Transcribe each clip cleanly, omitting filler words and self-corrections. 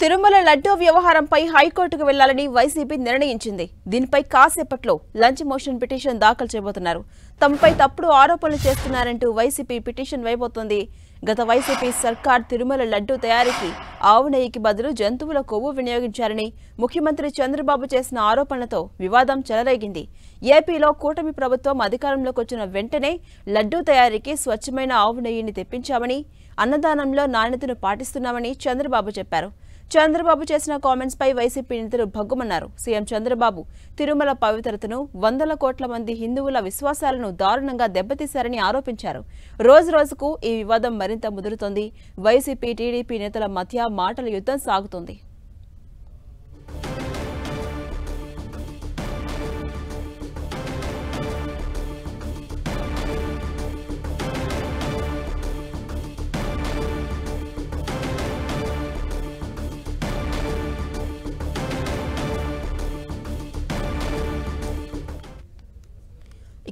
తిరుమల లడ్డూ వ్యవహారంపై హైకోర్టుకు వెళ్లాలని వైసీపీ నిర్ణయించింది. దీనిపై కాసేపట్లో లంచ్ మోషన్ పిటిషన్ దాఖలు చేయబోతున్నారు. తమపై తప్పుడు ఆరోపణలు చేస్తున్నారంటూ వైసీపీ పిటిషన్ వేయబోతోంది. గత వైసీపీ సర్కార్ తిరుమల లడ్డూ తయారీకి ఆవు నెయ్యికి బదులు జంతువుల కొవ్వు వినియోగించారని ముఖ్యమంత్రి చంద్రబాబు చేసిన ఆరోపణలతో వివాదం చెలరేగింది. ఏపీలో కూటమి ప్రభుత్వం అధికారంలోకి వచ్చిన వెంటనే లడ్డూ తయారీకి స్వచ్ఛమైన ఆవు నెయ్యిని తెప్పించామని, అన్నదానంలో నాణ్యతను పాటిస్తున్నామని చంద్రబాబు చెప్పారు. చంద్రబాబు చేసిన కామెంట్స్ పై వైసీపీ నేతలు భగ్గుమన్నారు. సీఎం చంద్రబాబు తిరుమల పవిత్రతను, వందల కోట్ల మంది హిందువుల విశ్వాసాలను దారుణంగా దెబ్బతీశారని ఆరోపించారు. రోజురోజుకు ఈ వివాదం మరింత ముదురుతోంది. వైసీపీ, టీడీపీ నేతల మధ్య మాటల యుద్ధం సాగుతోంది.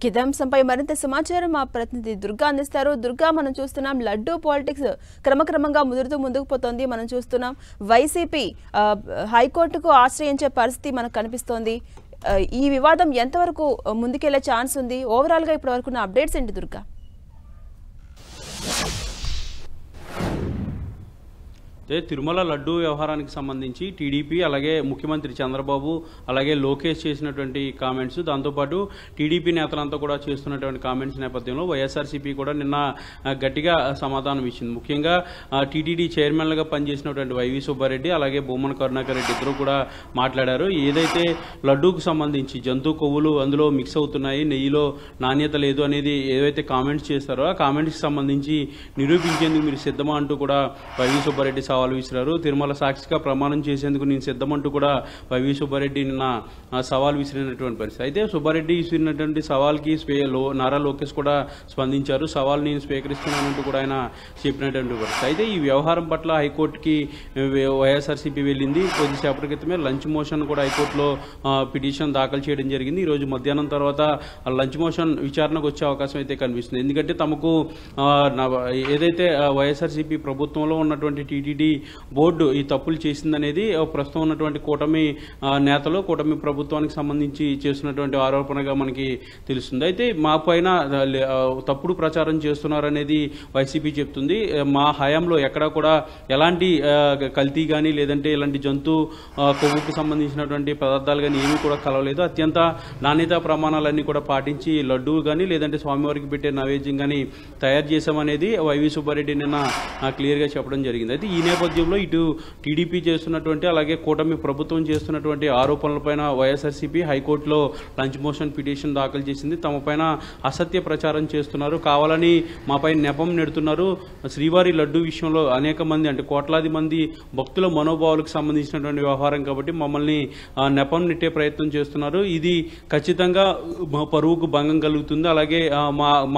ఇదే అంశంపై మరింత సమాచారం మా ప్రతినిధి దుర్గా అందిస్తారు. దుర్గా, మనం చూస్తున్నాం లడ్డూ పాలిటిక్స్ క్రమక్రమంగా ముందుకు పోతోంది. మనం చూస్తున్నాం వైసీపీ హైకోర్టుకు ఆశ్రయించే పరిస్థితి మనకు కనిపిస్తోంది. ఈ వివాదం ఎంతవరకు ముందుకెళ్లే ఛాన్స్ ఉంది? ఓవరాల్ గా ఇప్పటి వరకు అప్డేట్స్ ఏంటి దుర్గా? తిరుమల లడ్డూ వ్యవహారానికి సంబంధించి టీడీపీ అలాగే ముఖ్యమంత్రి చంద్రబాబు అలాగే లోకేష్ చేసినటువంటి కామెంట్స్, దాంతోపాటు టీడీపీ నేతలంతా కూడా చేస్తున్నటువంటి కామెంట్స్ నేపథ్యంలో వైఎస్ఆర్సీపీ కూడా నిన్న గట్టిగా సమాధానం ఇచ్చింది. ముఖ్యంగా టీటీడీ చైర్మన్లుగా పనిచేసినటువంటి వైవి సుబ్బారెడ్డి అలాగే బొమ్మన కరుణాకర్ రెడ్డి ఇద్దరు కూడా మాట్లాడారు. ఏదైతే లడ్డూకు సంబంధించి జంతు కొవ్వులు అందులో మిక్స్ అవుతున్నాయి, నెయ్యిలో నాణ్యత లేదు అనేది ఏదైతే కామెంట్స్ చేస్తారో ఆ కామెంట్స్కి సంబంధించి నిరూపించేందుకు మీరు సిద్ధమా అంటూ కూడా వైవి సుబ్బారెడ్డి సవాల్ విసిరారు. తిరుమల సాక్షిగా ప్రమాణం చేసేందుకు నేను సిద్ధమంటూ కూడా వైవి సుబ్బారెడ్డి నిన్న సవాల్ విసిరినటువంటి పరిస్థితి. అయితే సుబ్బారెడ్డి విసిరినటువంటి సవాల్కి నారా లోకేష్ కూడా స్పందించారు. సవాల్ నేను స్వీకరిస్తున్నానంటూ కూడా ఆయన చెప్పినటువంటి పరిస్థితి. అయితే ఈ వ్యవహారం పట్ల హైకోర్టుకి వైఎస్ఆర్సీపీ వెళ్ళింది. కొద్దిసేపటి క్రితమే లంచ్ మోషన్ కూడా హైకోర్టులో పిటిషన్ దాఖలు చేయడం జరిగింది. ఈరోజు మధ్యాహ్నం తర్వాత లంచ్ మోషన్ విచారణకు వచ్చే అవకాశం అయితే కనిపిస్తుంది. ఎందుకంటే తమకు ఏదైతే వైఎస్ఆర్సీపీ ప్రభుత్వంలో ఉన్నటువంటి టీటీడీ బోర్డు ఈ తప్పులు చేసిందనేది ప్రస్తుతం ఉన్నటువంటి కూటమి నేతలు, కూటమి ప్రభుత్వానికి సంబంధించి చేస్తున్నటువంటి ఆరోపణగా మనకి తెలుస్తుంది. అయితే మా పైన తప్పుడు ప్రచారం చేస్తున్నారనేది వైసీపీ చెప్తుంది. మా హయాంలో ఎక్కడా కూడా ఎలాంటి కల్తీ కానీ లేదంటే ఇలాంటి జంతు కొవ్వుకు సంబంధించినటువంటి పదార్థాలు కానీ ఏమీ కూడా కలవలేదు. అత్యంత నాణ్యతా ప్రమాణాలన్నీ కూడా పాటించి లడ్డూ కానీ లేదంటే స్వామివారికి పెట్టే నైవేద్యం కానీ తయారు చేశామనేది వైవి సుబ్బారెడ్డి నిన్న క్లియర్గా చెప్పడం జరిగింది. అయితే ఈ నేపథ్యంలో ఇటు టీడీపీ చేస్తున్నటువంటి అలాగే కూటమి ప్రభుత్వం చేస్తున్నటువంటి ఆరోపణలపైన వైఎస్ఆర్సీపీ హైకోర్టులో లంచ్ మోషన్ పిటిషన్ దాఖలు చేసింది. తమ పైన అసత్య ప్రచారం చేస్తున్నారు, కావాలని మాపై నెపం నెడుతున్నారు. శ్రీవారి లడ్డూ విషయంలో అనేక మంది అంటే కోట్లాది మంది భక్తుల మనోభావాలకు సంబంధించినటువంటి వ్యవహారం కాబట్టి మమ్మల్ని నెపం నెట్టే ప్రయత్నం చేస్తున్నారు. ఇది ఖచ్చితంగా మా పరువుకు భంగం కలుగుతుంది. అలాగే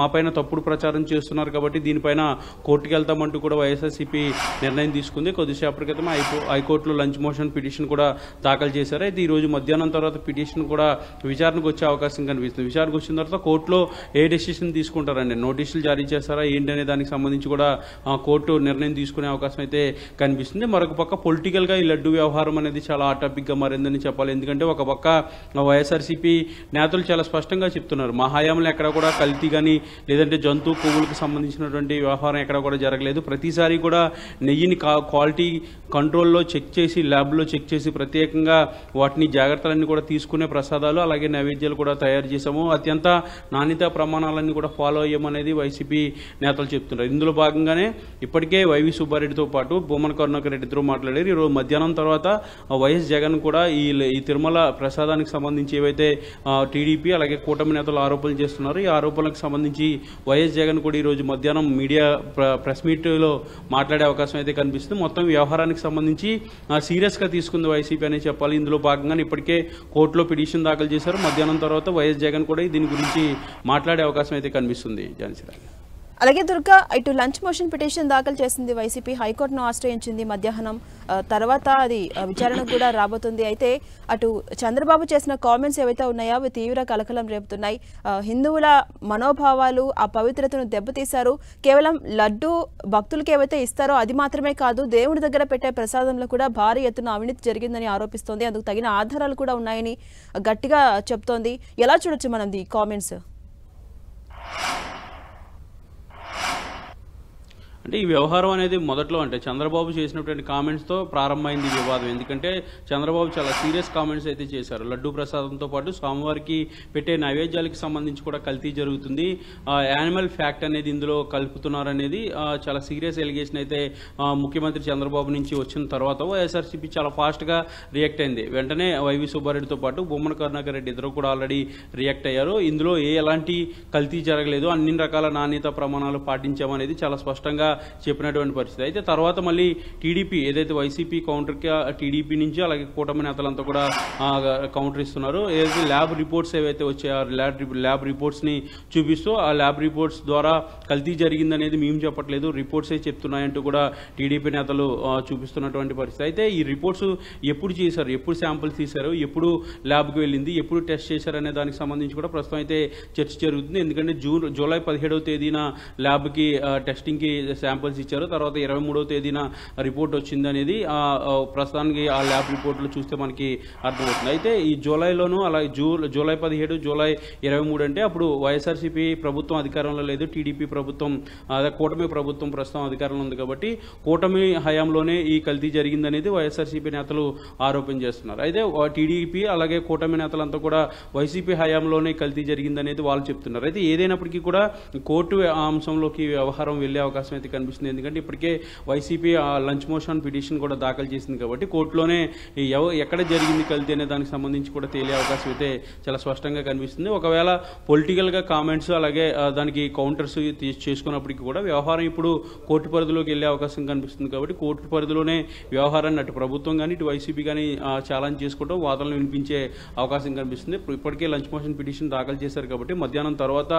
మా పైన తప్పుడు ప్రచారం చేస్తున్నారు కాబట్టి దీనిపైన కోర్టుకు వెళ్తామంటూ కూడా వైఎస్ఆర్సీపీ నిర్ణయం తీసుకుంది. కొద్దిసేపటి క్రితం హైకోర్టులో లంచ్ మోషన్ పిటిషన్ కూడా దాఖలు చేశారు. అయితే ఈ రోజు మధ్యాహ్నం తర్వాత పిటిషన్ కూడా విచారణకు వచ్చే అవకాశం కనిపిస్తుంది. విచారణకు వచ్చిన తర్వాత కోర్టులో ఏ డెసిషన్ తీసుకుంటారండి, నోటీసులు జారీ చేస్తారా ఏంటనే దానికి సంబంధించి కూడా కోర్టు నిర్ణయం తీసుకునే అవకాశం అయితే కనిపిస్తుంది. మరొక పక్క పొలిటికల్ గా ఈ లడ్డు వ్యవహారం అనేది చాలా హాట్ టాపిక్ గా మారిందని చెప్పాలి. ఎందుకంటే ఒక పక్క వైఎస్ఆర్సీపీ నేతలు చాలా స్పష్టంగా చెప్తున్నారు, మా హయాంలో ఎక్కడ కూడా కల్తీ కానీ లేదంటే జంతు కొవ్వులకు సంబంధించినటువంటి వ్యవహారం ఎక్కడ కూడా జరగలేదు. ప్రతిసారి కూడా నెయ్యిని క్వాలిటీ కంట్రోల్లో చెక్ చేసి ల్యాబ్లో చెక్ చేసి ప్రత్యేకంగా వాటిని జాగ్రత్తలన్నీ కూడా తీసుకునే ప్రసాదాలు అలాగే నైవేద్యాలు కూడా తయారు చేశాము. అత్యంత నాణ్యతా ప్రమాణాలన్నీ కూడా ఫాలో అయ్యామనేది వైసీపీ నేతలు చెప్తున్నారు. ఇందులో భాగంగానే ఇప్పటికే వైవి సుబ్బారెడ్డితో పాటు బొమ్మన కరుణాకర్ రెడ్డి ఇద్దరు మాట్లాడారు. ఈరోజు మధ్యాహ్నం తర్వాత వైఎస్ జగన్ కూడా ఈ తిరుమల ప్రసాదానికి సంబంధించి ఏవైతే టీడీపీ అలాగే కూటమి నేతలు ఆరోపణలు చేస్తున్నారు ఈ ఆరోపణలకు సంబంధించి వైఎస్ జగన్ కూడా ఈరోజు మధ్యాహ్నం మీడియా ప్రెస్ మీట్లో మాట్లాడే అవకాశం అయితే కనిపిస్తుంది. మొత్తం వ్యవహారానికి సంబంధించి సీరియస్ గా తీసుకుంది వైసీపీ అనే చెప్పాలి. ఇందులో భాగంగా ఇప్పటికే కోర్టులో పిటిషన్ దాఖలు చేశారు. మధ్యాహ్నం తర్వాత వైఎస్ జగన్ కూడా దీని గురించి మాట్లాడే అవకాశం అయితే కనిపిస్తుంది. జాన్సీ. అలాగే దుర్గా ఇటు లంచ్ మోషన్ పిటిషన్ దాఖలు చేసింది వైసీపీ, హైకోర్టును ఆశ్రయించింది మధ్యాహ్నం. తర్వాత అది విచారణకు కూడా రాబోతుంది. అయితే అటు చంద్రబాబు చేసిన కామెంట్స్ ఏవైతే ఉన్నాయో అవి తీవ్ర కలకలం రేపుతున్నాయి. హిందువుల మనోభావాలు, ఆ పవిత్రతను దెబ్బతీశారు. కేవలం లడ్డు భక్తులకు ఏవైతే ఇస్తారో అది మాత్రమే కాదు, దేవుడి దగ్గర పెట్టే ప్రసాదంలో కూడా భారీ ఎత్తున అవినీతి జరిగిందని ఆరోపిస్తోంది. అందుకు తగిన ఆధారాలు కూడా ఉన్నాయని గట్టిగా చెప్తోంది. ఎలా చూడొచ్చు మనం ఈ కామెంట్స్? అంటే ఈ వ్యవహారం అనేది మొదట్లో అంటే చంద్రబాబు చేసినటువంటి కామెంట్స్తో ప్రారంభమైంది వివాదం. ఎందుకంటే చంద్రబాబు చాలా సీరియస్ కామెంట్స్ అయితే చేశారు. లడ్డూ ప్రసాదంతో పాటు స్వామివారికి పెట్టే నైవేద్యాలకు సంబంధించి కూడా కల్తీ జరుగుతుంది, యానిమల్ ఫ్యాక్ట్ అనేది ఇందులో కలుపుతున్నారు అనేది చాలా సీరియస్ ఎలిగేషన్ అయితే ముఖ్యమంత్రి చంద్రబాబు నుంచి వచ్చిన తర్వాత వైఎస్ఆర్సీపీ చాలా ఫాస్ట్గా రియాక్ట్ అయింది. వెంటనే వైవి సుబ్బారెడ్డితో పాటు బొమ్మన కరుణాకర్ రెడ్డి ఇద్దరు కూడా ఆల్రెడీ రియాక్ట్ అయ్యారు. ఇందులో ఎలాంటి కల్తీ జరగలేదు, అన్ని రకాల నాణ్యత ప్రమాణాలు పాటించామనేది చాలా స్పష్టంగా చెప్పినటువంటి పరిస్థితి. అయితే తర్వాత మళ్ళీ టీడీపీ ఏదైతే వైసీపీ కౌంటర్కి టీడీపీ నుంచి అలాగే కూటమి నేతలంతా కూడా కౌంటర్ ఇస్తున్నారు. ఏదైతే ల్యాబ్ రిపోర్ట్స్ ఏవైతే వచ్చాయో ల్యాబ్ రిపోర్ట్స్ని చూపిస్తూ ఆ ల్యాబ్ రిపోర్ట్స్ ద్వారా కల్తీ జరిగిందనేది మేము చెప్పట్లేదు, రిపోర్ట్సే చెప్తున్నాయంటూ కూడా టీడీపీ నేతలు చూపిస్తున్నటువంటి పరిస్థితి. అయితే ఈ రిపోర్ట్స్ ఎప్పుడు చేశారు, ఎప్పుడు శాంపిల్స్ తీశారు, ఎప్పుడు ల్యాబ్కి వెళ్ళింది, ఎప్పుడు టెస్ట్ చేశారనే దానికి సంబంధించి కూడా ప్రస్తుతం అయితే చర్చ జరుగుతుంది. ఎందుకంటే జూలై 17వ తేదీన ల్యాబ్కి టెస్టింగ్కి శాంపిల్స్ ఇచ్చారు. తర్వాత 23వ తేదీన రిపోర్ట్ వచ్చింది అనేది ప్రస్తుతానికి ఆ ల్యాబ్ రిపోర్ట్లు చూస్తే మనకి అర్థమవుతుంది. అయితే ఈ జూలైలోనూ అలాగే జూలై 17, జూలై 23 అంటే అప్పుడు వైఎస్ఆర్సీపీ ప్రభుత్వం అధికారంలో లేదు, టీడీపీ ప్రభుత్వం కూటమి ప్రభుత్వం ప్రస్తుతం అధికారంలో ఉంది. కాబట్టి కూటమి హయాంలోనే ఈ కల్తీ జరిగిందనేది వైఎస్ఆర్సీపీ నేతలు ఆరోపణ చేస్తున్నారు. అయితే టీడీపీ అలాగే కూటమి నేతలంతా కూడా వైసీపీ హయాంలోనే కల్తీ జరిగిందనేది వాళ్ళు చెప్తున్నారు. అయితే ఏదైనప్పటికీ కూడా కోర్టు అంశంలోకి వ్యవహారం వెళ్లే అవకాశం అయితే కనిపిస్తుంది. ఎందుకంటే ఇప్పటికే వైసీపీ లంచ్ మోషన్ పిటిషన్ కూడా దాఖలు చేసింది కాబట్టి కోర్టులోనే ఎక్కడ జరిగింది కల్తీ అనే దానికి సంబంధించి కూడా తేలే అవకాశం అయితే చాలా స్పష్టంగా కనిపిస్తుంది. ఒకవేళ పొలిటికల్గా కామెంట్స్ అలాగే దానికి కౌంటర్స్ చేసుకున్నప్పటికీ కూడా వ్యవహారం ఇప్పుడు కోర్టు పరిధిలోకి వెళ్లే అవకాశం కనిపిస్తుంది. కాబట్టి కోర్టు పరిధిలోనే వ్యవహారాన్ని అటు ప్రభుత్వం కానీ ఇటు వైసీపీ కానీ ఛాలెంజ్ చేసుకుంటూ వాదనలు వినిపించే అవకాశం కనిపిస్తుంది. ఇప్పటికే లంచ్ మోషన్ పిటిషన్ దాఖలు చేశారు కాబట్టి మధ్యాహ్నం తర్వాత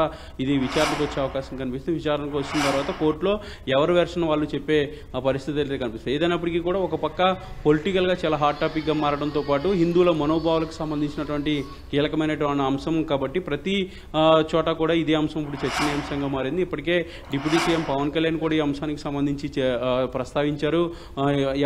ఇది విచారణకు వచ్చే అవకాశం కనిపిస్తుంది. విచారణకు వచ్చిన తర్వాత కోర్టులో ఎవరి వెర్షన్ వాళ్ళు చెప్పే పరిస్థితి అయితే కనిపిస్తుంది. ఏదైనప్పటికీ కూడా ఒక పక్క పొలిటికల్గా చాలా హాట్ టాపిక్గా మారడంతో పాటు హిందువుల మనోభావాలకు సంబంధించినటువంటి కీలకమైనటువంటి అంశం కాబట్టి ప్రతి చోట కూడా ఇదే అంశం ఇప్పుడు చర్చనీయాంశంగా మారింది. ఇప్పటికే డిప్యూటీ సీఎం పవన్ కళ్యాణ్ కూడా ఈ అంశానికి సంబంధించి ప్రస్తావించారు.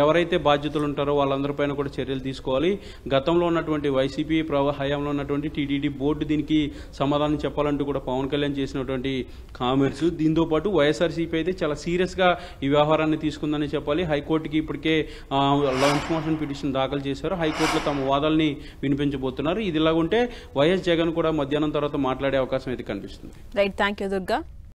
ఎవరైతే బాధ్యతలు ఉంటారో వాళ్ళందరిపైన కూడా చర్యలు తీసుకోవాలి. గతంలో ఉన్నటువంటి వైసీపీ హయాంలో ఉన్నటువంటి టీటీడీ బోర్డు దీనికి సమాధానం చెప్పాలంటూ కూడా పవన్ కళ్యాణ్ చేసినటువంటి కామెంట్స్. దీంతో పాటు వైఎస్ఆర్సీపీ అయితే చాలా సీరియస్గా ఈ వ్యవహారాన్ని తీసుకుందని చెప్పాలి. హైకోర్టుకి ఇప్పటికే లంచ్ మోషన్ పిటిషన్ దాఖలు చేశారు. హైకోర్టులో తమ వాదాలని వినిపించబోతున్నారు. ఇది ఇలాగుంటే వైఎస్ జగన్ కూడా మధ్యాహ్నం తర్వాత మాట్లాడే అవకాశం అయితే కనిపిస్తుంది. Right, thank you Durga.